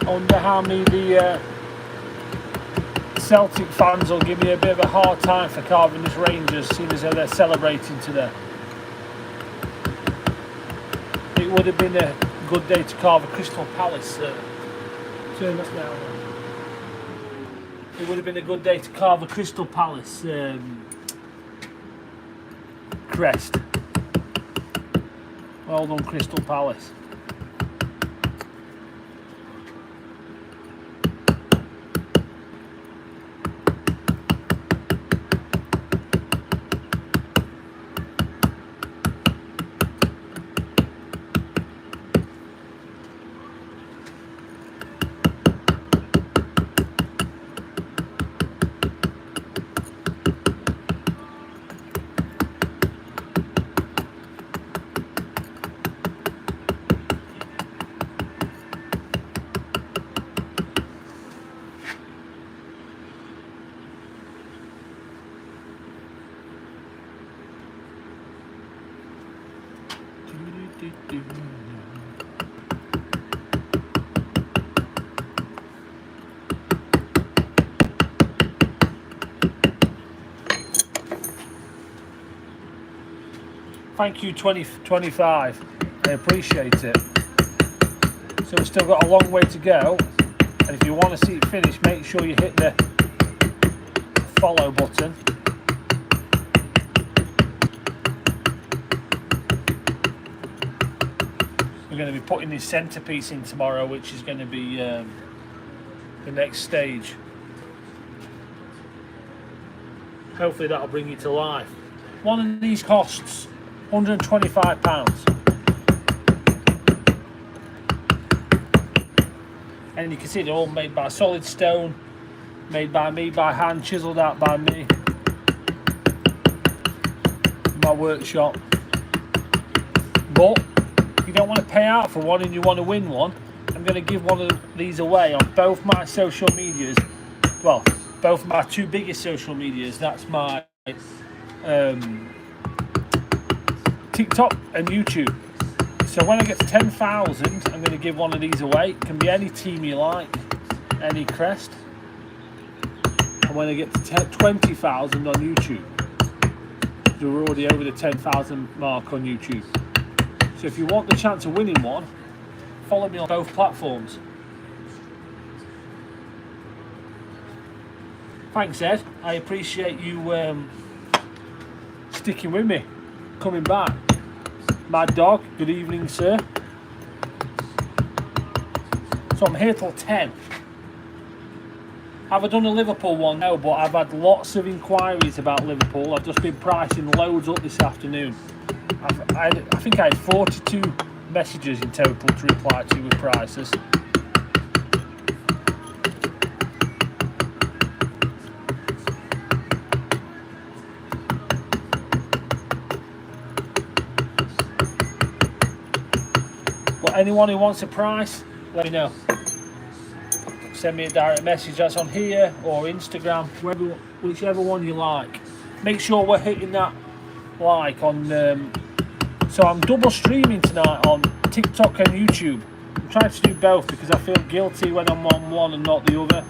I wonder how many the Celtic fans will give me a bit of a hard time for carving this Rangers, seeing as they're celebrating today. It would have been a good day to carve a Crystal Palace. Turn that down. It would have been a good day to carve a Crystal Palace crest. Well done, Crystal Palace. Thank you, 2025. I appreciate it. So we've still got a long way to go. And if you want to see it finished, make sure you hit the follow button. We're going to be putting this centerpiece in tomorrow, which is going to be the next stage. Hopefully that'll bring it to life. One of these costs £125. And you can see they're all made by solid stone, made by me, by hand, chiselled out by me, in my workshop. But if you don't want to pay out for one and you want to win one, I'm going to give one of these away on both my social medias. Well, both my two biggest social medias. That's my TikTok and YouTube. So when I get to 10,000, I'm going to give one of these away. It can be any team you like, any crest. And when I get to 20,000 on YouTube, we're already over the 10,000 mark on YouTube. So if you want the chance of winning one, follow me on both platforms. Thanks, Ed. I appreciate you sticking with me, coming back. Mad Dog, good evening, sir. So I'm here till 10. Have I done a Liverpool one? No, but I've had lots of inquiries about Liverpool. I've just been pricing loads up this afternoon. I think I had 42 messages in total to reply to with prices. But anyone who wants a price, let me know. Send me a direct message, that's on here or Instagram, whichever one you like. Make sure we're hitting that like on. So I'm double streaming tonight on TikTok and YouTube. I'm trying to do both because I feel guilty when I'm on one and not the other.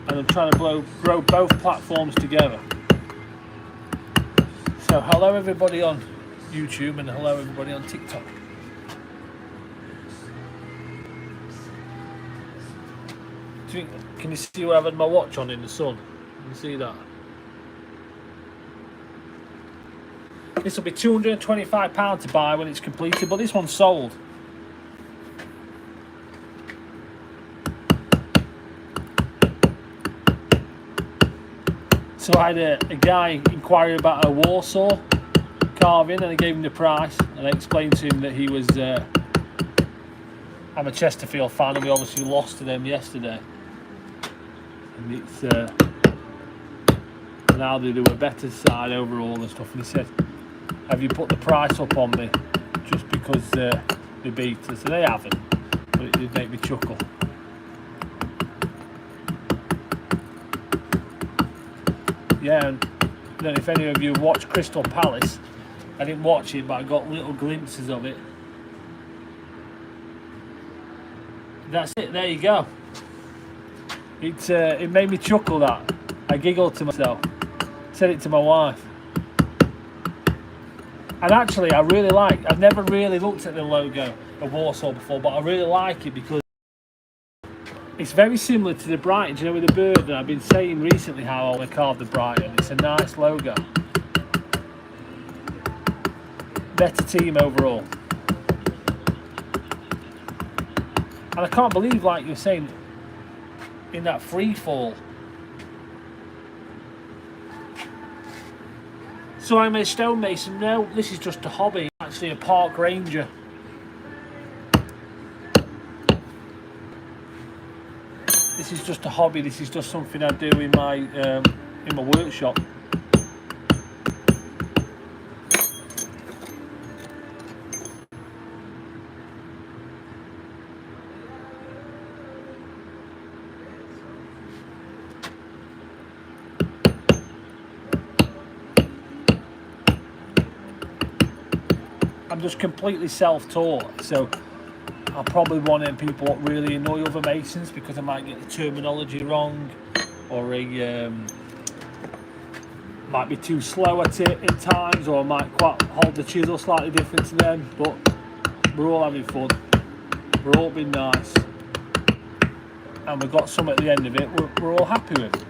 And I'm trying to grow both platforms together. So hello everybody on YouTube and hello everybody on TikTok. Can you see where I've had my watch on in the sun? Can you see that? This will be £225 to buy when it's completed, but this one's sold. So I had a guy inquire about a Warsaw carving, and I gave him the price, and I explained to him that he was. I'm a Chesterfield fan, and we obviously lost to them yesterday. And it's now they do a better side overall and stuff. And he said, "Have you put the price up on me just because they beat us?" And they haven't, but it did make me chuckle. Yeah, and then if any of you watch Crystal Palace, I didn't watch it, but I got little glimpses of it. That's it, there you go. It made me chuckle, that. I giggled to myself. Said it to my wife. And actually, I've never really looked at the logo of Warsaw before, but I really like it because it's very similar to the Brighton, you know, with the bird. And I've been saying recently how I want to carve the Brighton. It's a nice logo. Better team overall. And I can't believe, like you were saying, in that free fall. So I'm a stonemason. No, this is just a hobby. Actually a park ranger. This is just a hobby. This is just something I do in my workshop. I'm just completely self-taught, so I'll probably one of people that really annoy other masons because I might get the terminology wrong, or might be too slow at it at times, or I might quite hold the chisel slightly different to them. But we're all having fun. We're all being nice, and we've got some at the end of it. We're all happy with.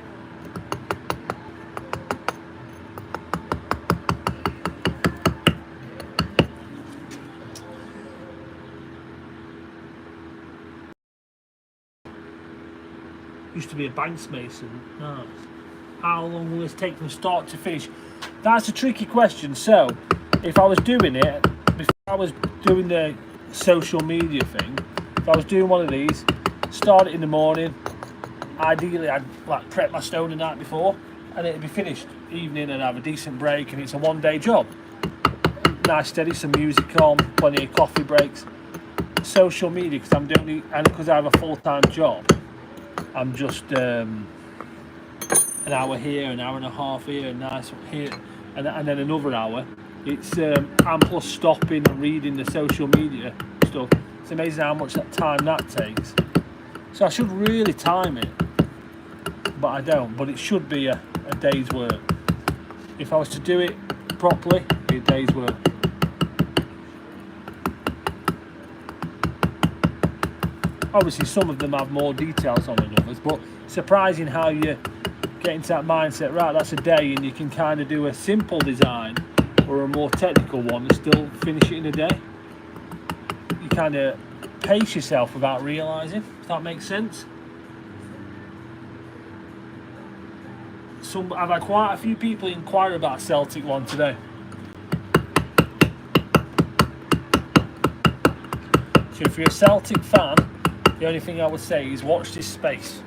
Used to be a banks mason. Nice. How long will this take from start to finish? That's a tricky question. So, if I was doing it, before I was doing the social media thing, if I was doing one of these, start it in the morning, ideally I'd like prep my stone the night before, and it'd be finished evening and have a decent break, and it's a one-day job. Nice steady, some music on, plenty of coffee breaks. Social media, because I'm doing it, and because I have a full-time job, I'm just an hour here, an hour and a half here, and nice here, and then another hour. It's and plus stopping and reading the social media stuff. It's amazing how much time that takes. So I should really time it, but I don't. But it should be a day's work. If I was to do it properly, it'd be a day's work. Obviously, some of them have more details on than others, but surprising how you get into that mindset. Right, that's a day, and you can kind of do a simple design or a more technical one and still finish it in a day. You kind of pace yourself without realising, if that makes sense. I've had quite a few people inquire about a Celtic one today. So if you're a Celtic fan, the only thing I would say is watch this space.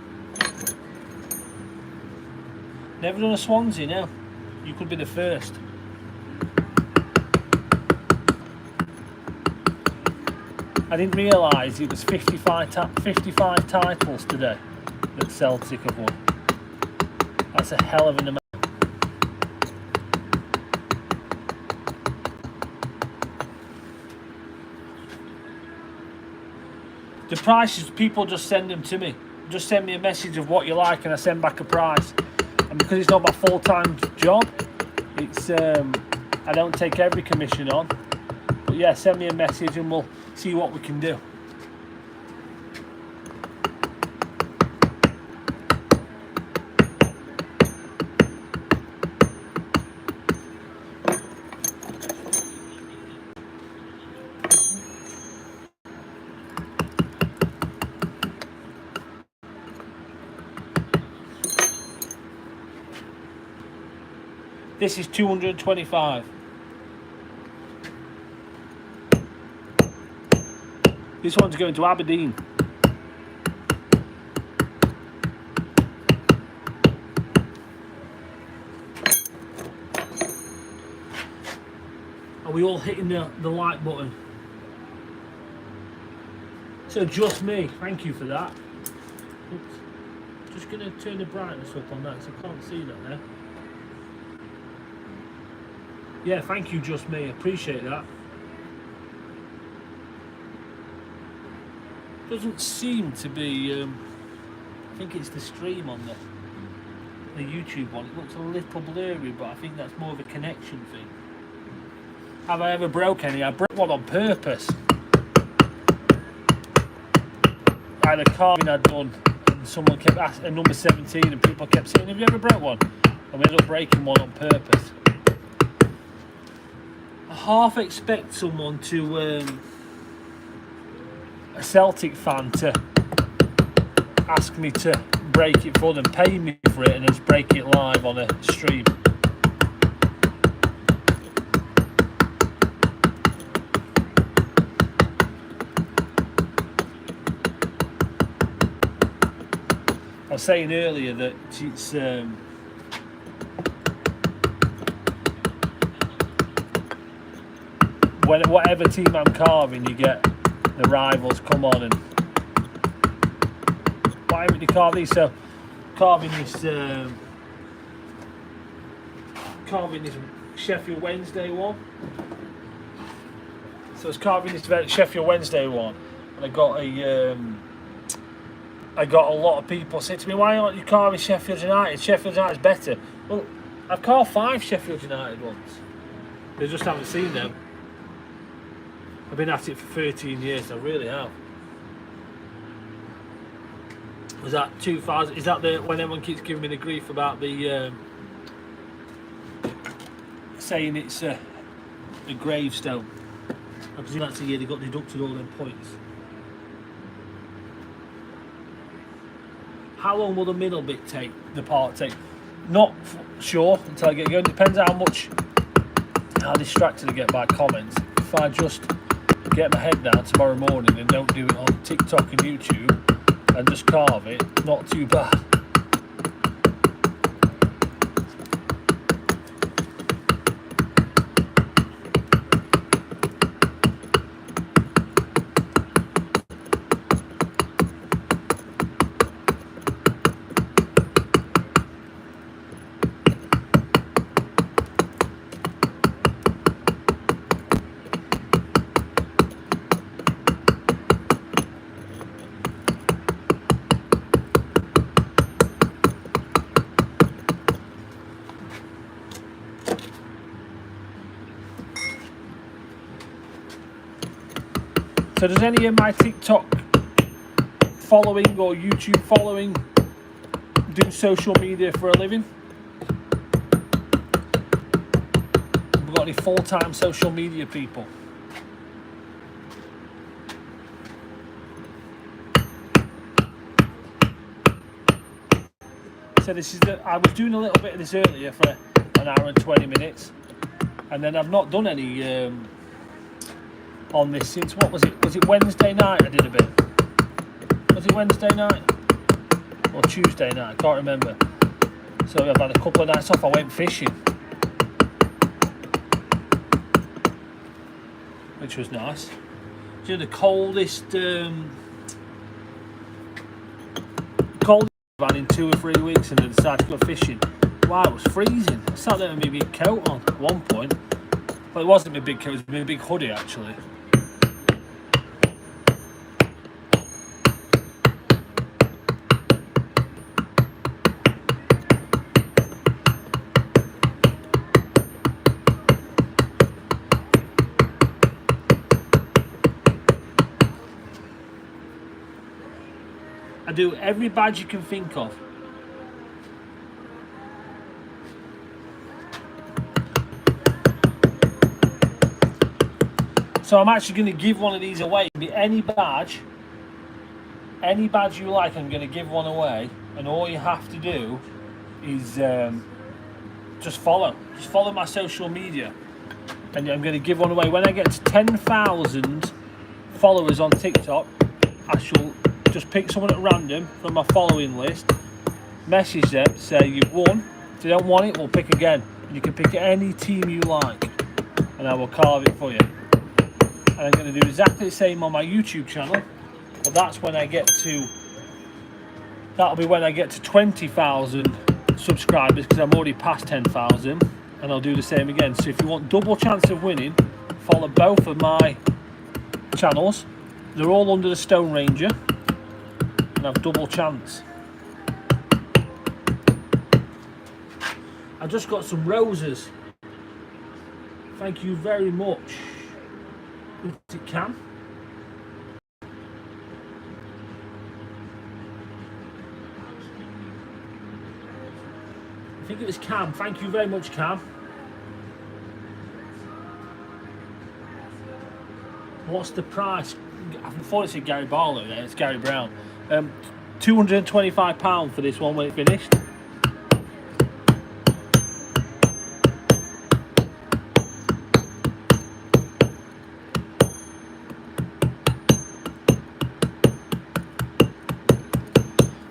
Never done a Swansea, no. You could be the first. I didn't realise it was 55 titles today that Celtic have won. That's a hell of an amount. The prices, people just send them to me. Just send me a message of what you like and I send back a price. And because it's not my full-time job, it's I don't take every commission on. But yeah, send me a message and we'll see what we can do. This is 225. This one's going to Aberdeen. Are we all hitting the like button? So just me, thank you for that. Oops. Just going to turn the brightness up on that so I can't see that there. Yeah, thank you, just me. Appreciate that. Doesn't seem to be. I think it's the stream on the YouTube one. It looks a little blurry, but I think that's more of a connection thing. Have I ever broke any? I broke one on purpose. I had a carving I'd done, and someone kept asking number 17, and people kept saying, "Have you ever broke one?" And we ended up breaking one on purpose. I half expect someone to, a Celtic fan, to ask me to break it for them, pay me for it, and just break it live on a stream. I was saying earlier that it's whatever team I'm carving, you get the rivals come on and why haven't you carved these? So carving this Sheffield Wednesday one. So I was carving this Sheffield Wednesday one, and I got a lot of people saying to me, "Why aren't you carving Sheffield United? Sheffield United's better." Well, I've carved 5 Sheffield United ones. They just haven't seen them. I've been at it for 13 years. I really have. Was that 2000? Is that when everyone keeps giving me the grief about the saying it's a gravestone? I presume that's the year they got deducted all them points. How long will the middle bit take? The part take? Not sure until I get going. Depends how distracted I get by comments. If I just get my head down tomorrow morning and don't do it on TikTok and YouTube and just carve it, not too bad. So does any of my TikTok following or YouTube following do social media for a living? Have we got any full-time social media people? So this is I was doing a little bit of this earlier for an hour and 20 minutes, and then I've not done any on this since, what was it? Was it Wednesday night I did a bit? Was it Wednesday night? Or Tuesday night? I can't remember. So I've had a couple of nights off. I went fishing, which was nice. You know, the coldest I've had in 2 or 3 weeks, and I decided to go fishing. Wow, it was freezing. I sat there with my big coat on at one point. Well, it wasn't my big coat, it was my big hoodie actually. I do every badge you can think of. So I'm actually going to give one of these away. Any badge you like, I'm going to give one away. And all you have to do is just follow my social media, and I'm going to give one away. When I get to 10,000 followers on TikTok, I shall just pick someone at random from my following list, message them, say you've won. If they don't want it, we'll pick again. And you can pick any team you like, and I will carve it for you. And I'm going to do exactly the same on my YouTube channel, but that's when I get to, that'll be when I get to 20,000 subscribers, because I'm already past 10,000, and I'll do the same again. So if you want double chance of winning, follow both of my channels, They're all under the TheStoneRanger and have double chance. I just got some roses. Thank you very much. Is it Cam? I think it was Cam. Thank you very much, Cam. What's the price? I thought it said Gary Barlow there. It's Gary Brown. £225 for this one when it finished.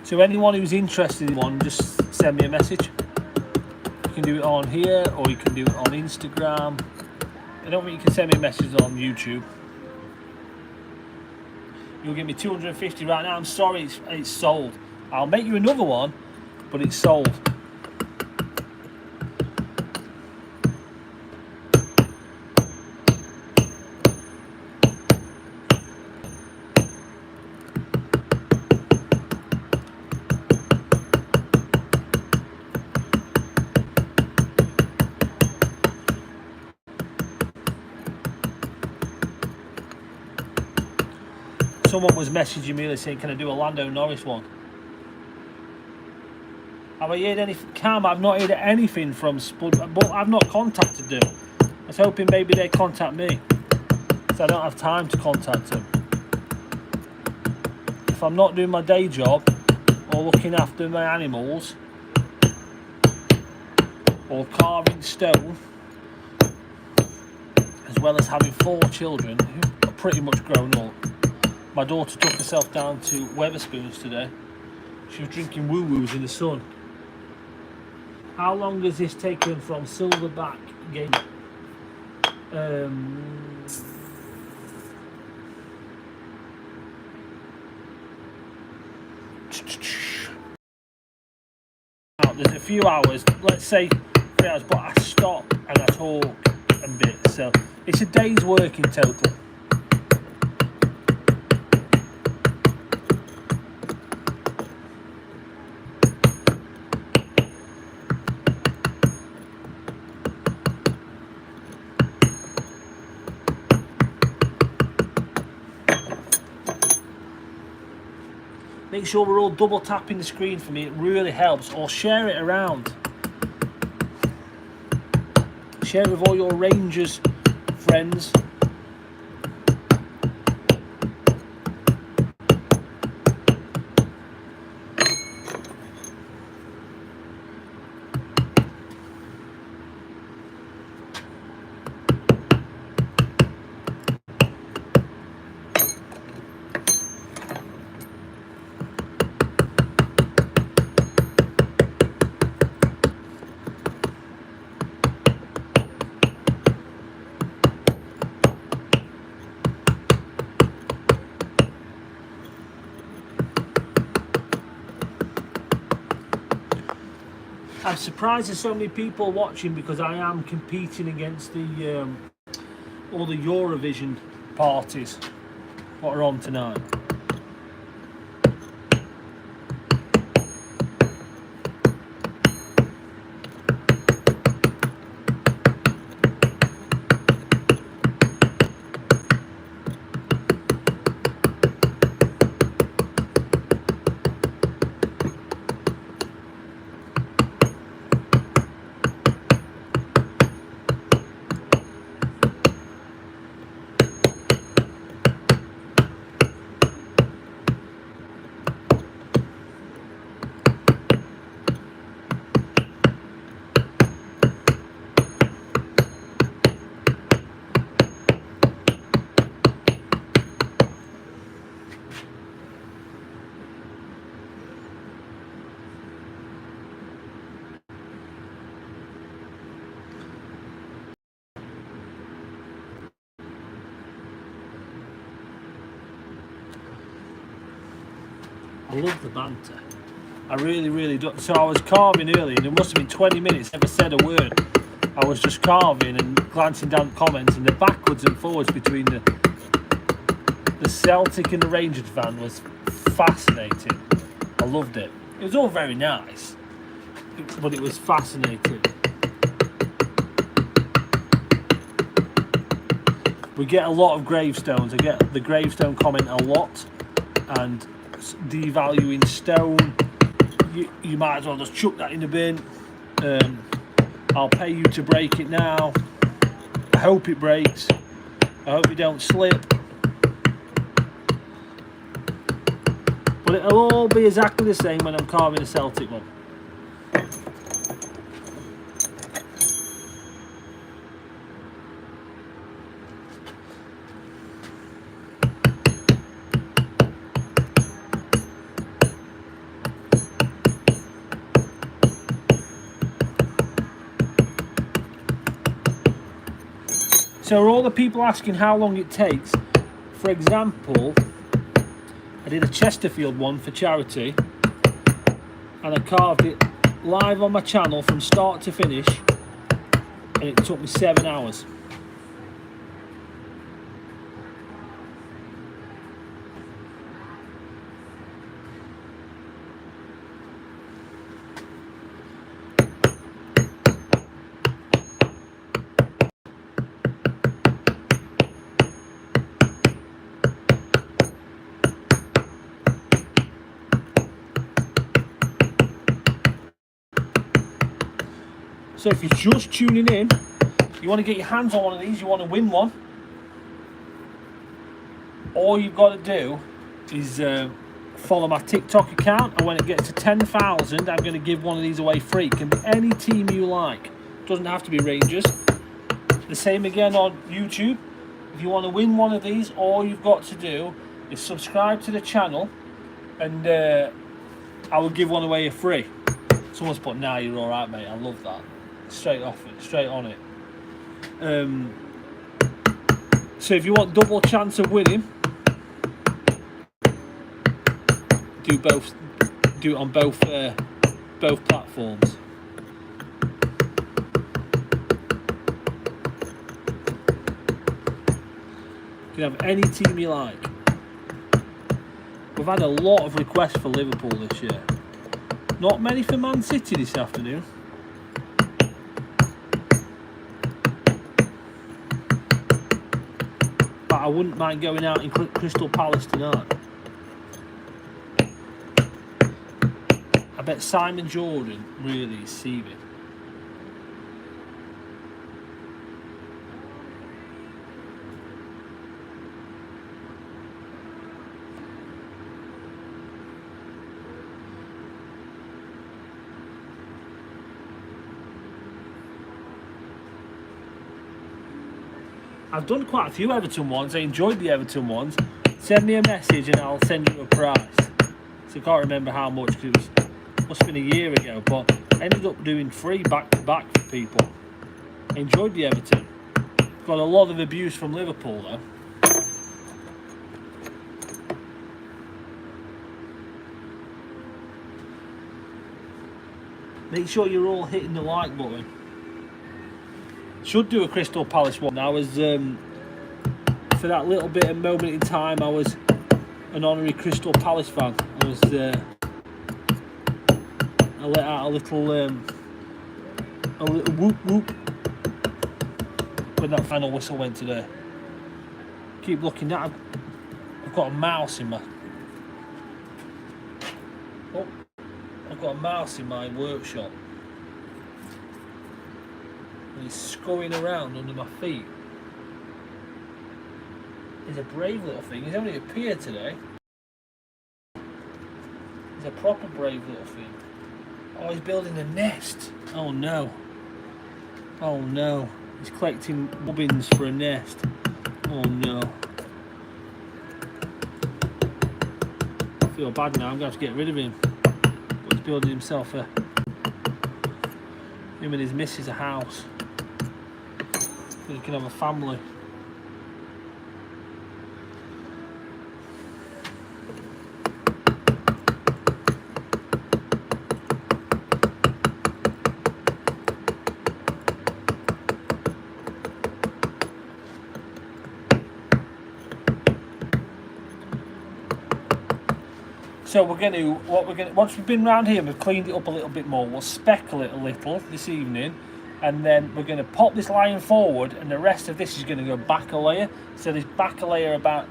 So anyone who's interested in one, just send me a message. You can do it on here or you can do it on Instagram. I don't think you can send me a message on YouTube. You'll give me 250 right now. I'm sorry, it's sold. I'll make you another one, but it's sold. Someone was messaging me saying, can I do a Lando Norris one? Have I heard anything? Cam, I've not heard anything from Spud, but I've not contacted them. I was hoping maybe they'd contact me, so I don't have time to contact them. If I'm not doing my day job, or looking after my animals, or carving stone, as well as having 4 children who are pretty much grown up. My daughter took herself down to Wetherspoons today. She was drinking woo-woos in the sun. How long has this taken from Silverback game? There's a few hours, let's say 3 hours, but I stop and I talk a bit. So it's a day's work in total. Make sure we're all double tapping the screen for me, it really helps, or share it around. Share it with all your Rangers friends. I'm surprised there's so many people watching because I am competing against the all the Eurovision parties what are on tonight. I love the banter. I really do. So I was carving earlier and it must have been 20 minutes, never said a word. I was just carving and glancing down the comments and the backwards and forwards between the the Celtic and the Rangers van was fascinating. I loved it. It was all very nice, but it was fascinating. We get a lot of gravestones. I get the gravestone comment a lot, and devaluing stone. You might as well just chuck that in the bin. I'll pay you to break it now. I hope it breaks. I hope you don't slip. But it'll all be exactly the same when I'm carving a Celtic one. So all the people asking how long it takes, for example, I did a Chesterfield one for charity, and I carved it live on my channel from start to finish, and it took me 7 hours. So if you're just tuning in, you want to get your hands on one of these, you want to win one, all you've got to do is follow my TikTok account, and when it gets to 10,000, I'm going to give one of these away free. It can be any team you like. Doesn't have to be Rangers. The same again on YouTube. If you want to win one of these, all you've got to do is subscribe to the channel, and I will give one away for free. Someone's put, "Nah, you're all right, mate." I love that. Straight off it, straight on it. So if you want double chance of winning, do it on both platforms. You can have any team you like. We've had a lot of requests for Liverpool this year. Not many for Man City this afternoon. But I wouldn't mind going out in Crystal Palace tonight. I bet Simon Jordan really is seething. I've done quite a few Everton ones. I enjoyed the Everton ones. Send me a message and I'll send you a prize. So I can't remember how much, because it must have been a year ago, but I ended up doing 3 back-to-back for people. I enjoyed the Everton. Got a lot of abuse from Liverpool though. Make sure you're all hitting the like button. Should do a Crystal Palace one. I was, for that little bit of moment in time, I was an honorary Crystal Palace fan. I was, I let out a little whoop whoop when that final whistle went today. Keep looking at. I've got a mouse in my. Oh, I've got a mouse in my workshop. And he's scurrying around under my feet. He's a brave little thing. He's only appeared today. He's a proper brave little thing. Oh, he's building a nest. Oh no. Oh no. He's collecting bobbins for a nest. Oh no. I feel bad now. I'm going to have to get rid of him. But he's building himself him and his missus a house. So he can have a family. So once we've been round here, we've cleaned it up a little bit more. We'll speckle it a little this evening, and then we're going to pop this line forward, and the rest of this is going to go back a layer. So this back a layer about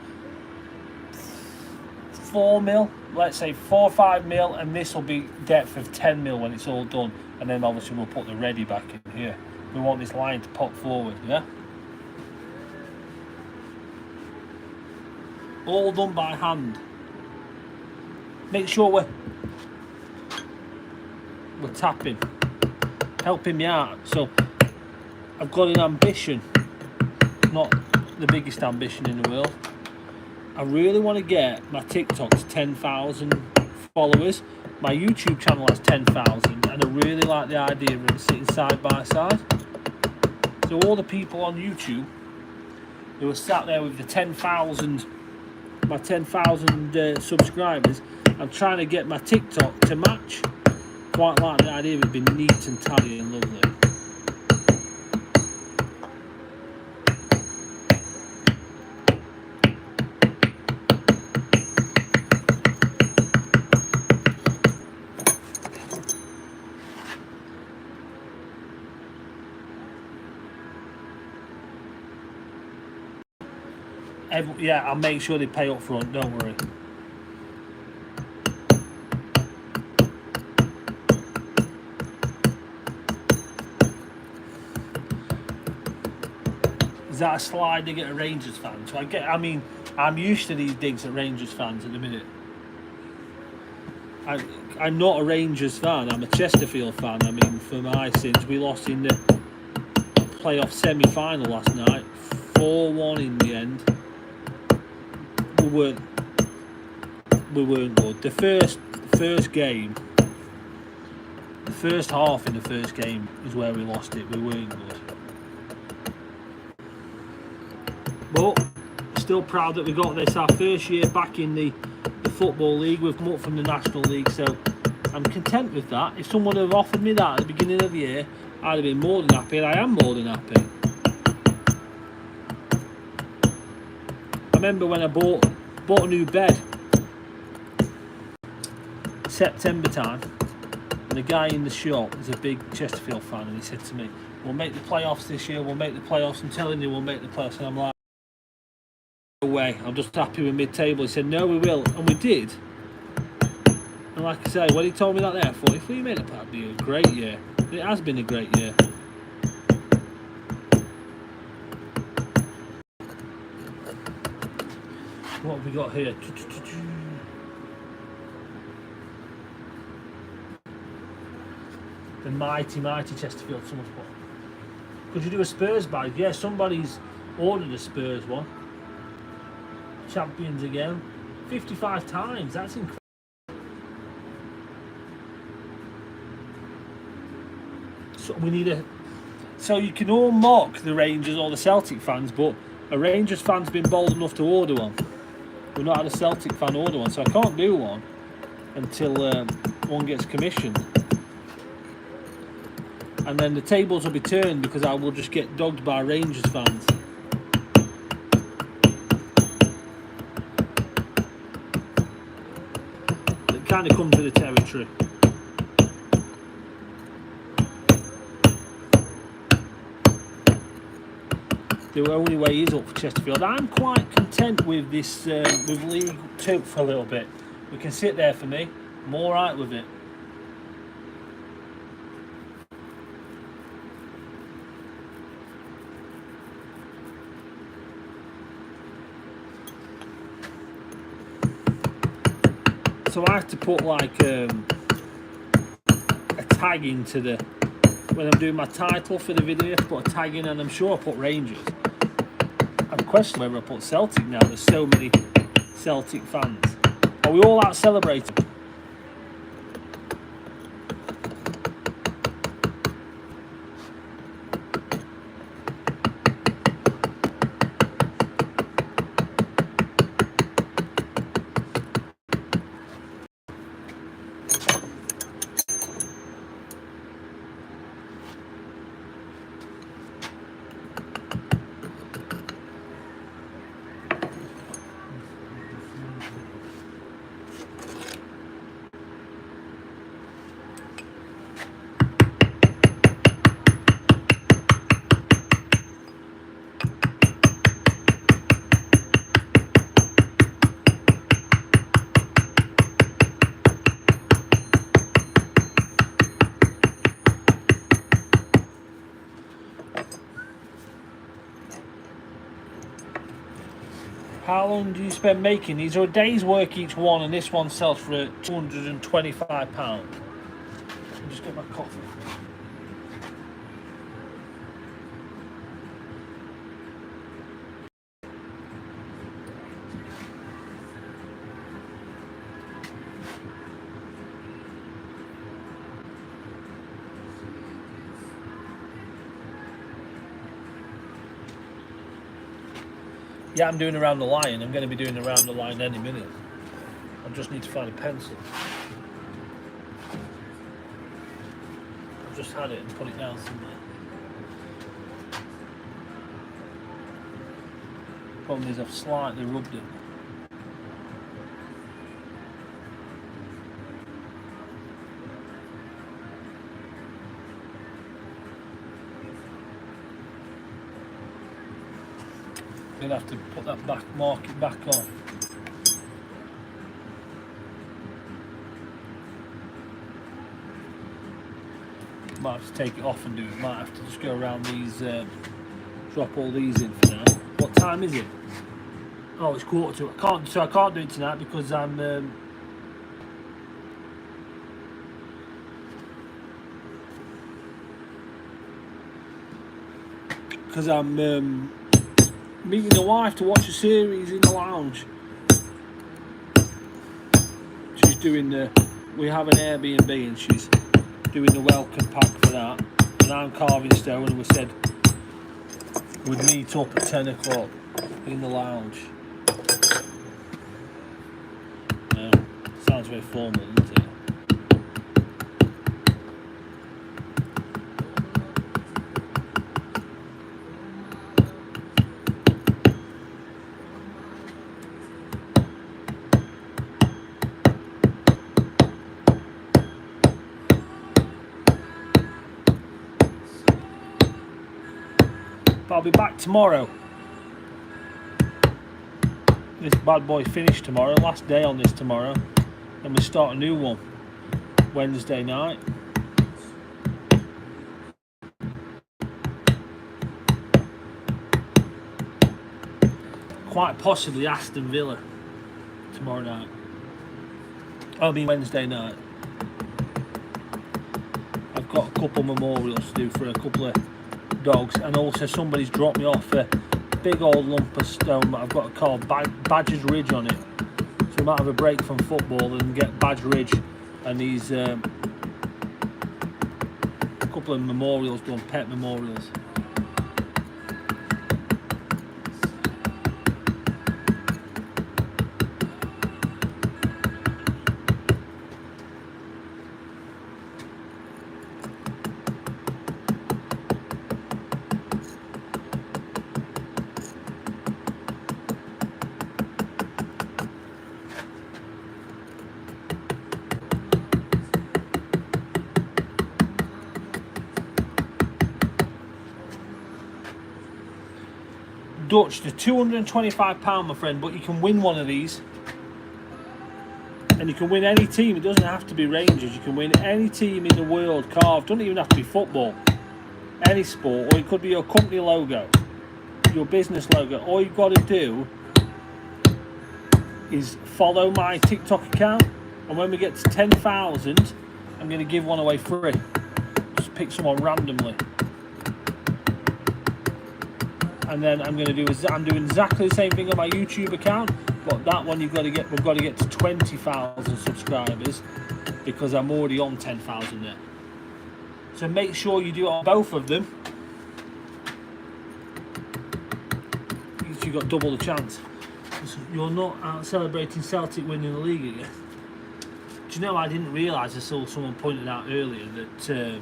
4 mil, let's say 4 or 5 mil, and this will be depth of 10 mil when it's all done. And then obviously we'll put the ready back in here. We want this line to pop forward, yeah? All done by hand. Make sure we're tapping, helping me out. So I've got an ambition, not the biggest ambition in the world. I really want to get my TikTok to 10,000 followers. My YouTube channel has 10,000, and I really like the idea of it sitting side by side. So all the people on YouTube who are sat there with the 10,000, my 10,000 subscribers, I'm trying to get my TikTok to match. Quite like the idea of it being neat and tidy and lovely. Yeah, I'll make sure they pay up front, don't worry. Is that a slide to get a Rangers fan? So I'm used to these digs at Rangers fans at the minute. I'm not a Rangers fan, I'm a Chesterfield fan. I mean, for my sins, we lost in the playoff semi-final last night, 4-1 in the end. We weren't good. The first game, the first half in the first game is where we lost it. We weren't good. But still proud that we got this, our first year back in the Football League. We've come up from the National League, so I'm content with that. If someone had offered me that at the beginning of the year, I'd have been more than happy, and I am more than happy. I remember when I bought a new bed, September time, and the guy in the shop is a big Chesterfield fan, and he said to me, "We'll make the playoffs this year, we'll make the playoffs, I'm telling you we'll make the playoffs." And I'm like, "No way, I'm just happy with mid-table." He said, "No, we will," and we did. And like I say, when he told me that there, I thought, if we made it, that'd be a great year. It has been a great year. What have we got here? The mighty Chesterfield. Someone's put. Could you do a Spurs bag? Yeah, somebody's ordered a Spurs one. Champions again. 55 times. That's incredible. So we need a. So you can all mock the Rangers or the Celtic fans, but a Rangers fan's been bold enough to order one. We've not had a Celtic fan order one, so I can't do one until one gets commissioned. And then the tables will be turned because I will just get dogged by Rangers fans. It kind of comes with the territory. The only way is up for Chesterfield. I'm quite content with this, with League 2 for a little bit. We can sit there for me. I'm alright with it. So I have to put like a tag into the, when I'm doing my title for the video, I have to put a tag in, and I'm sure I put Rangers. I'm questioning whether I put Celtic now. There's so many Celtic fans. Are we all out celebrating? How long do you spend making these? Are a day's work each one, and this one sells for £225. Just get my coffee. Yeah, I'm doing Around the Lion. I'm going to be doing Around the Lion any minute. I just need to find a pencil. I've just had it and put it down somewhere. Problem is I've slightly rubbed it. I'm going to have to put that back, mark it back on. Might have to take it off and do it. Might have to just go around these, drop all these in for now. What time is it? Oh, it's 1:45. I can't do it tonight because I'm meeting the wife to watch a series in the lounge. She's doing we have an Airbnb and she's doing the welcome pack for that. And I'm carving stone and we said we'd meet up at 10 o'clock in the lounge. Sounds very formal, doesn't it? But I'll be back tomorrow. This bad boy finished tomorrow, last day on this tomorrow. Then we start a new one Wednesday night. Quite possibly Aston Villa tomorrow night. I mean Wednesday night. I've got a couple memorials to do for a couple of dogs, and also somebody's dropped me off a big old lump of stone that I've got a car Badger's Ridge on it. So we might have a break from football and get Badger Ridge and these a couple of memorials done, pet memorials. Dutch, they're £225, my friend, but you can win one of these. And you can win any team. It doesn't have to be Rangers. You can win any team in the world carved. Doesn't even have to be football. Any sport. Or it could be your company logo, your business logo. All you've got to do is follow my TikTok account. And when we get to 10,000, I'm going to give one away free. Just pick someone randomly. And then I'm doing exactly the same thing on my YouTube account, but that one we've got to get to 20,000 subscribers because I'm already on 10,000 there. So make sure you do it on both of them. You've got double the chance. You're not out celebrating Celtic winning the league again. Do you know, I didn't realise, I saw someone pointed out earlier that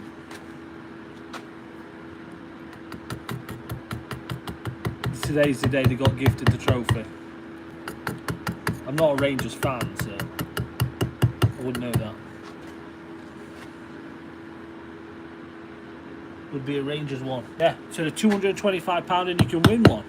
today's the day they got gifted the trophy. I'm not a Rangers fan, so I wouldn't know that. Would be a Rangers one. Yeah, so the £225 and you can win one.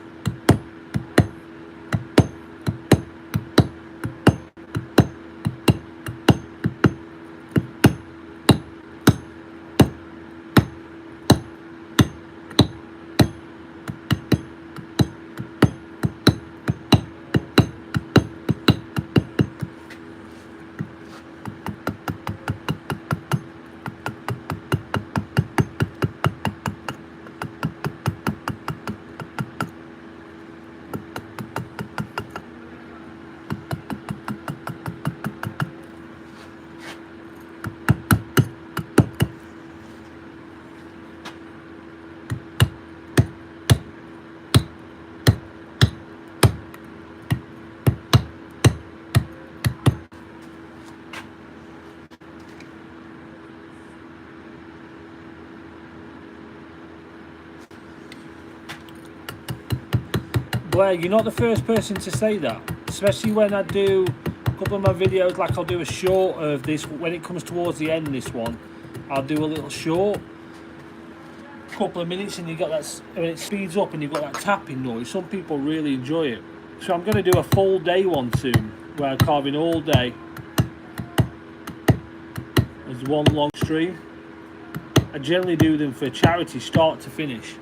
Blair, you're not the first person to say that, especially when I do a couple of my videos, like I'll do a short of this, when it comes towards the end, this one, I'll do a little short, couple of minutes, and you got that, when it speeds up and you've got that tapping noise, some people really enjoy it. So I'm going to do a full day one soon, where I'm carving all day as one long stream. I generally do them for charity, start to finish.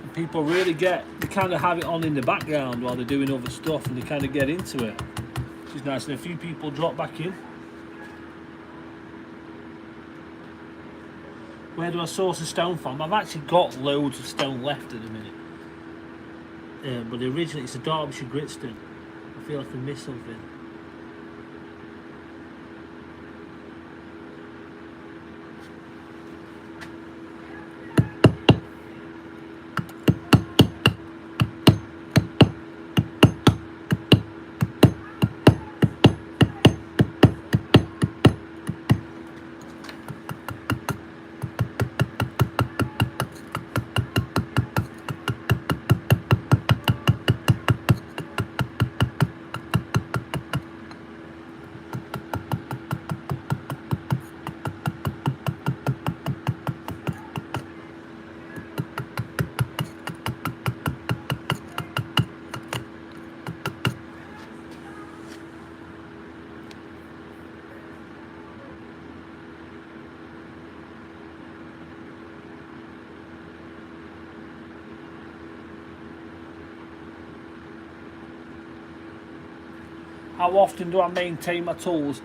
And people really they kind of have it on in the background while they're doing other stuff, and they kind of get into it, which is nice. And a few people drop back in. Where do I source the stone from? I've actually got loads of stone left at the minute. But originally it's a Derbyshire gritstone. I feel like I missed something. How often do I maintain my tools?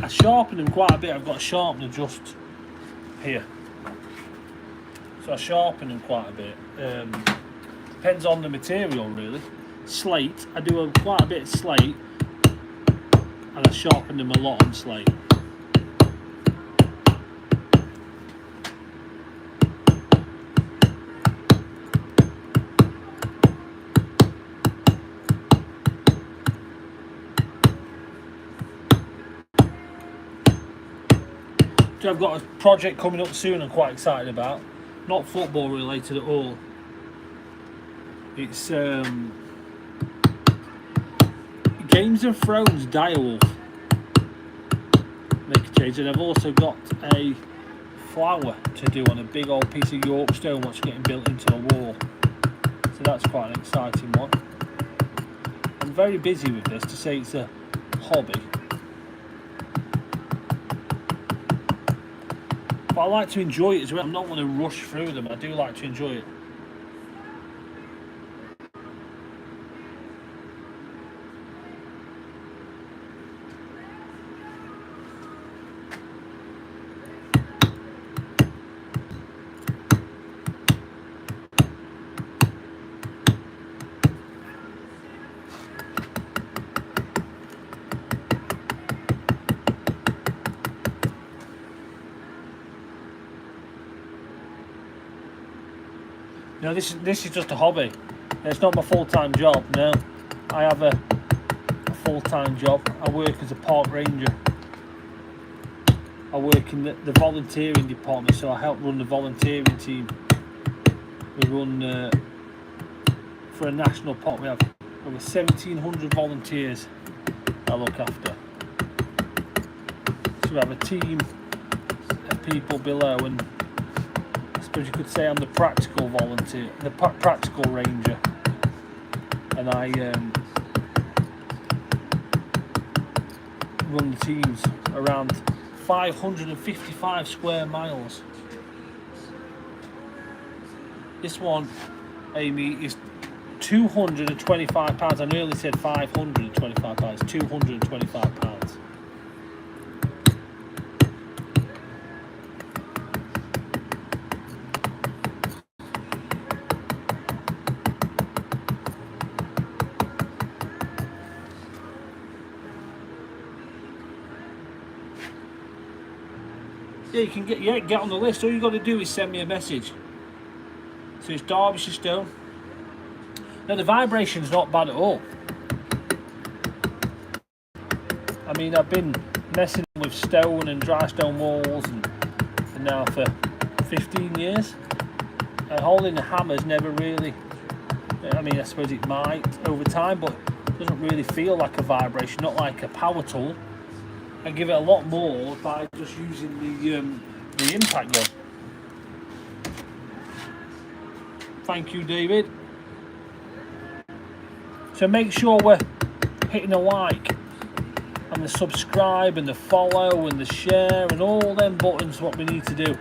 I sharpen them quite a bit. I've got a sharpener just here, so I sharpen them quite a bit. Depends on the material, really. Slate, I do quite a bit of slate, and I sharpen them a lot on slate. So I've got a project coming up soon I'm quite excited about. Not football related at all. It's Games of Thrones Direwolf. Make a change. And I've also got a flower to do on a big old piece of York stone which is getting built into a wall. So that's quite an exciting one. I'm very busy with this, to say it's a hobby. But I like to enjoy it as well. I'm not going to rush through them. I do like to enjoy it. No, this is just a hobby. It's not my full-time job. No, I have a full-time job. I work as a park ranger. I work in the volunteering department, so I help run the volunteering team. We run for a national park. We have over 1,700 volunteers I look after. So we have a team of people below, and I suppose you could say I'm the practical volunteer, the practical ranger, and I run the teams around 555 square miles. This one, Amy, is 225 pounds. I nearly said 525 pounds. 225 pounds. Yeah, you can get on the list. All you got to do is send me a message. So it's Derbyshire stone. Now the vibration's not bad at all. I mean, I've been messing with stone and dry stone walls and now for 15 years. Holding a hammer's never really, I mean, I suppose it might over time, but it doesn't really feel like a vibration, not like a power tool. I give it a lot more by just using the impact gun. Thank you, David. So make sure we're hitting the like and the subscribe and the follow and the share and all them buttons, what we need to do,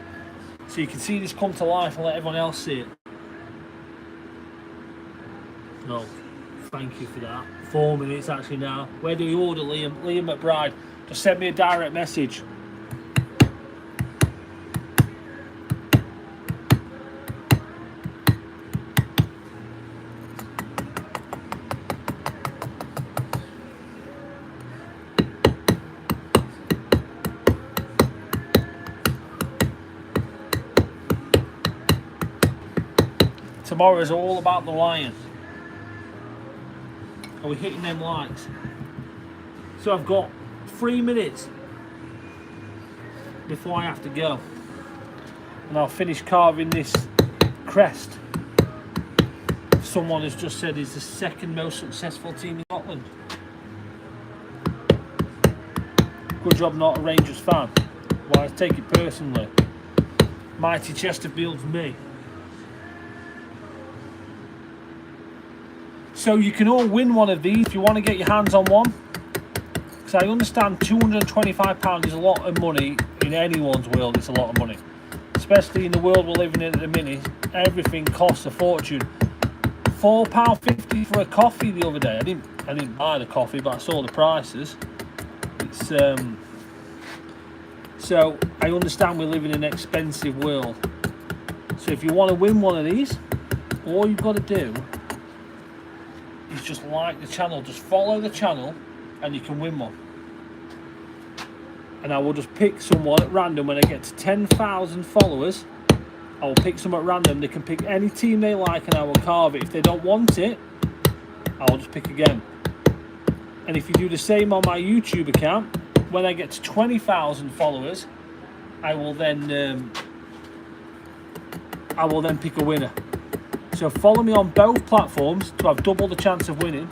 so you can see this come to life and let everyone else see it. No, thank you for that. 4 minutes actually now. Where do we order, Liam? Liam McBride. Just send me a direct message. Tomorrow is all about the lion. Are we hitting them likes? So I've got 3 minutes before I have to go, and I'll finish carving this crest. Someone has just said is the second most successful team in Scotland. Good job not a Rangers fan. Well, I take it personally. Mighty Chesterfield's me. So you can all win one of these if you want to get your hands on one. Because I understand £225 is a lot of money in anyone's world. It's a lot of money, especially in the world we're living in at the minute. Everything costs a fortune. £4.50 for a coffee the other day. I didn't buy the coffee, but I saw the prices. It's so I understand we live in an expensive world. So if you want to win one of these, all you've got to do is just like the channel, just follow the channel, and you can win one. And I will just pick someone at random when I get to 10,000 followers. I will pick someone at random. They can pick any team they like and I will carve it. If they don't want it, I will just pick again. And if you do the same on my YouTube account, when I get to 20,000 followers, I will then pick a winner. So follow me on both platforms to have double the chance of winning,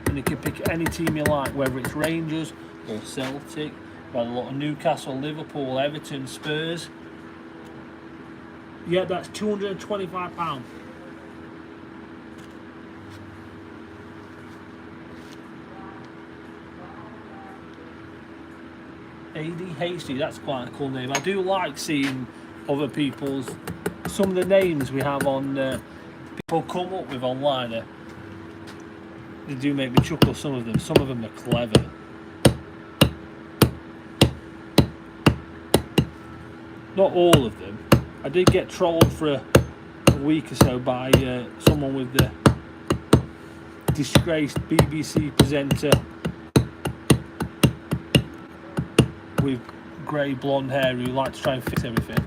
and you can pick any team you like, whether it's Rangers or Celtic. We've had a lot of Newcastle, Liverpool, Everton, Spurs. Yeah, that's £225. ADHD, that's quite a cool name. I do like seeing other people's, some of the names we have on people come up with online. They do make me chuckle, some of them are clever. Not all of them. I did get trolled for a week or so by someone with the disgraced BBC presenter with grey blonde hair who liked to try and fix everything.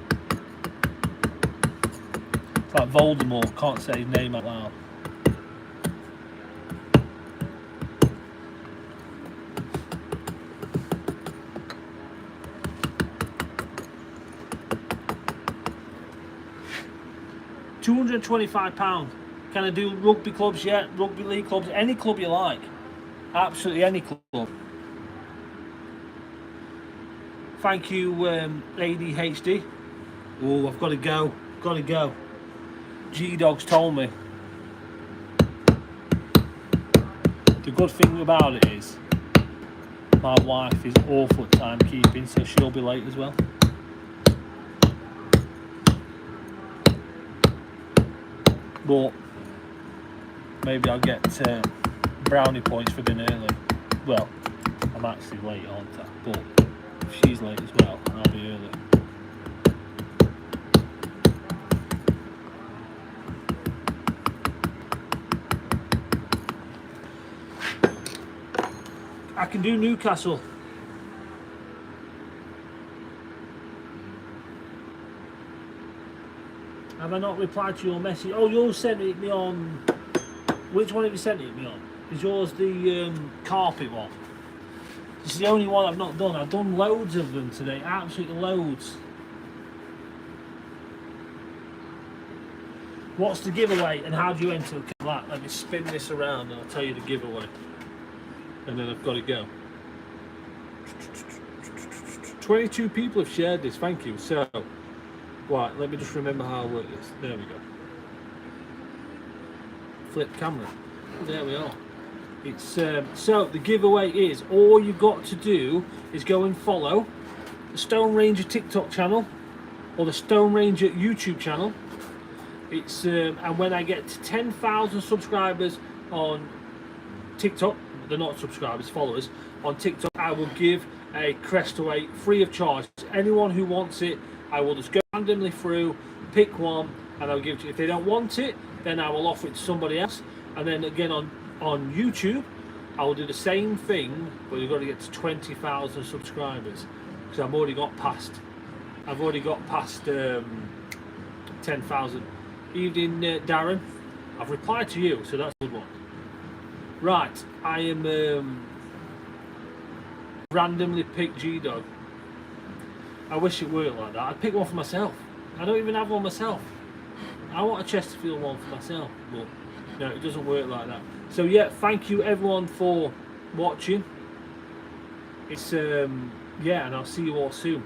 It's like Voldemort, can't say his name out loud. £225. Can I do rugby clubs yet? Rugby league clubs? Any club you like. Absolutely any club. Thank you, ADHD. Oh, I've got to go. Got to go. G-Dog's told me. The good thing about it is my wife is awful at timekeeping, so she'll be late as well. But maybe I'll get brownie points for being early. Well, I'm actually late, aren't I? But if she's late as well, I'll be early. I can do Newcastle. Have I not replied to your message? Oh, yours sent it me on... Which one have you sent it me on? Is yours the carpet one? This is the only one I've not done. I've done loads of them today. Absolutely loads. What's the giveaway and how do you enter that? Let me spin this around and I'll tell you the giveaway. And then I've got to go. 22 people have shared this, thank you. So, right, let me just remember how I work this. There we go. Flip camera. There we are. It's so the giveaway is, all you've got to do is go and follow the TheStoneRanger TikTok channel or the TheStoneRanger YouTube channel. It's and when I get to 10,000 subscribers on TikTok, they're not subscribers, followers on TikTok, I will give a crest away free of charge. Anyone who wants it, I will just go randomly through, pick one, and I'll give it to you. If they don't want it, then I will offer it to somebody else. And then again on YouTube, I will do the same thing, but you've got to get to 20,000 subscribers because I've already got past 10,000. Evening, Darren. I've replied to you, so that's a good one. Right, I am randomly picked G-Dog. I wish it worked like that. I'd pick one for myself. I don't even have one myself. I want a Chesterfield one for myself, but no, it doesn't work like that. So yeah, thank you everyone for watching. It's yeah, and I'll see you all soon.